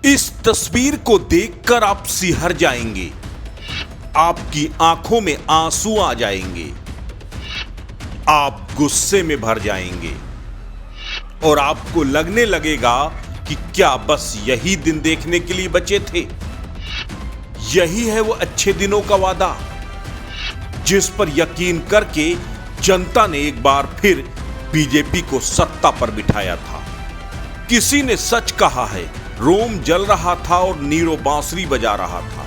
इस तस्वीर को देखकर आप सिहर जाएंगे, आपकी आंखों में आंसू आ जाएंगे, आप गुस्से में भर जाएंगे और आपको लगने लगेगा कि क्या बस यही दिन देखने के लिए बचे थे। यही है वो अच्छे दिनों का वादा जिस पर यकीन करके जनता ने एक बार फिर बीजेपी को सत्ता पर बिठाया था। किसी ने सच कहा है, रोम जल रहा था और नीरो बांसुरी बजा रहा था।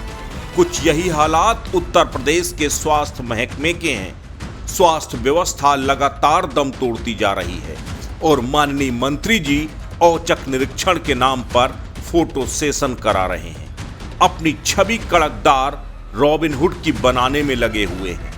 कुछ यही हालात उत्तर प्रदेश के स्वास्थ्य महकमे के हैं। स्वास्थ्य व्यवस्था लगातार दम तोड़ती जा रही है और माननीय मंत्री जी औचक निरीक्षण के नाम पर फोटो सेशन करा रहे हैं। अपनी छवि कड़कदार रॉबिनहुड की बनाने में लगे हुए हैं।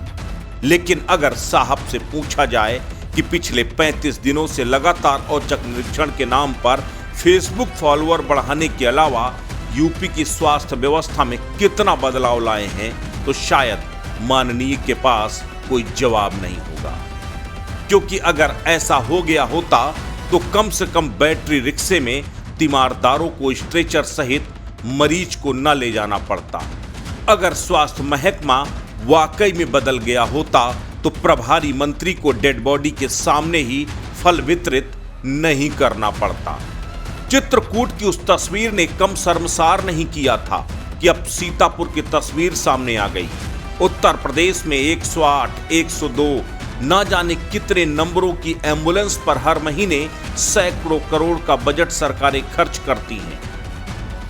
लेकिन अगर साहब से पूछा जाए कि पिछले 35 दिनों से लगातार औचक निरीक्षण के नाम पर फेसबुक फॉलोअर बढ़ाने के अलावा यूपी की स्वास्थ्य व्यवस्था में कितना बदलाव लाए हैं, तो शायद माननीय के पास कोई जवाब नहीं होगा। क्योंकि अगर ऐसा हो गया होता तो कम से कम बैटरी रिक्शे में तीमारदारों को स्ट्रेचर सहित मरीज को न ले जाना पड़ता। अगर स्वास्थ्य महकमा वाकई में बदल गया होता तो प्रभारी मंत्री को डेड बॉडी के सामने ही फल वितरित नहीं करना पड़ता। चित्रकूट की उस तस्वीर ने कम शर्मसार नहीं किया था कि अब सीतापुर की तस्वीर सामने आ गई। उत्तर प्रदेश में 108, 102 न जाने कितने नंबरों की एम्बुलेंस पर हर महीने सैकड़ों करोड़ का बजट सरकारें खर्च करती हैं।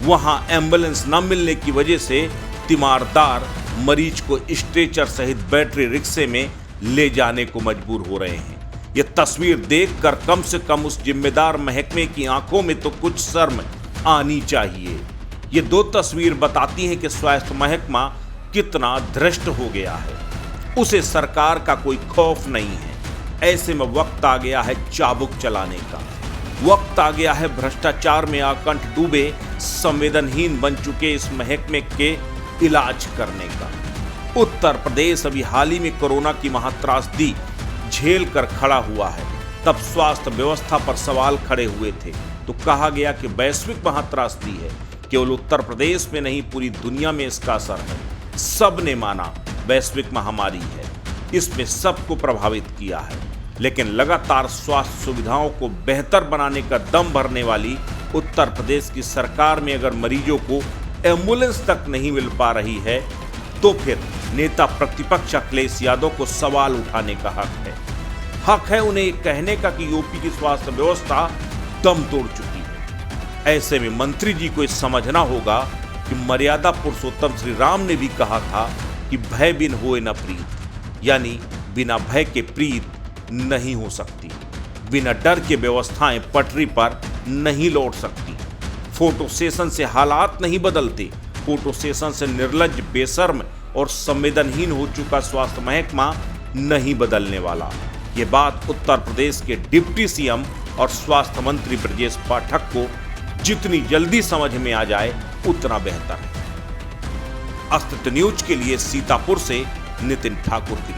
वहां एम्बुलेंस न मिलने की वजह से तीमारदार मरीज को स्ट्रेचर सहित बैटरी रिक्शे में ले जाने को मजबूर हो रहे हैं। यह तस्वीर देखकर कम से कम उस जिम्मेदार महकमे की आंखों में तो कुछ शर्म आनी चाहिए। ये दो तस्वीर बताती हैं कि स्वास्थ्य महकमा कितना भ्रष्ट हो गया है। उसे सरकार का कोई खौफ नहीं है। ऐसे में वक्त आ गया है चाबुक चलाने का। वक्त आ गया है भ्रष्टाचार में आकंठ डूबे संवेदनहीन बन चुके इस महकमे के इलाज करने का। उत्तर प्रदेश अभी हाल ही में कोरोना की महात्रासदी झेल कर खड़ा हुआ है। तब स्वास्थ्य व्यवस्था पर सवाल खड़े हुए थे तो कहा गया कि वैश्विक महात्रासदी है, केवल उत्तर प्रदेश में नहीं पूरी दुनिया में इसका असर है। सब ने माना वैश्विक महामारी है, इसमें सबको प्रभावित किया है। लेकिन लगातार स्वास्थ्य सुविधाओं को बेहतर बनाने का दम भरने वाली उत्तर प्रदेश की सरकार में अगर मरीजों को एम्बुलेंस तक नहीं मिल पा रही है तो फिर नेता प्रतिपक्ष अखिलेश यादव को सवाल उठाने का हक है उन्हें कहने का कि यूपी की स्वास्थ्य व्यवस्था दम तोड़ चुकी है। ऐसे में मंत्री जी को समझना होगा कि मर्यादा पुरुषोत्तम श्री राम ने भी कहा था कि भय बिन होए न प्रीत, यानी बिना भय के प्रीत नहीं हो सकती। बिना डर के व्यवस्थाएं पटरी पर नहीं लौट सकती। फोटो सेशन से हालात नहीं बदलते। फोटो सेशन से निर्लज्ज, बेशर्म और संवेदनहीन हो चुका स्वास्थ्य महकमा नहीं बदलने वाला। ये बात उत्तर प्रदेश के डिप्टी सीएम और स्वास्थ्य मंत्री ब्रजेश पाठक को जितनी जल्दी समझ में आ जाए उतना बेहतर है। अस्तित्व न्यूज के लिए सीतापुर से नितिन ठाकुर की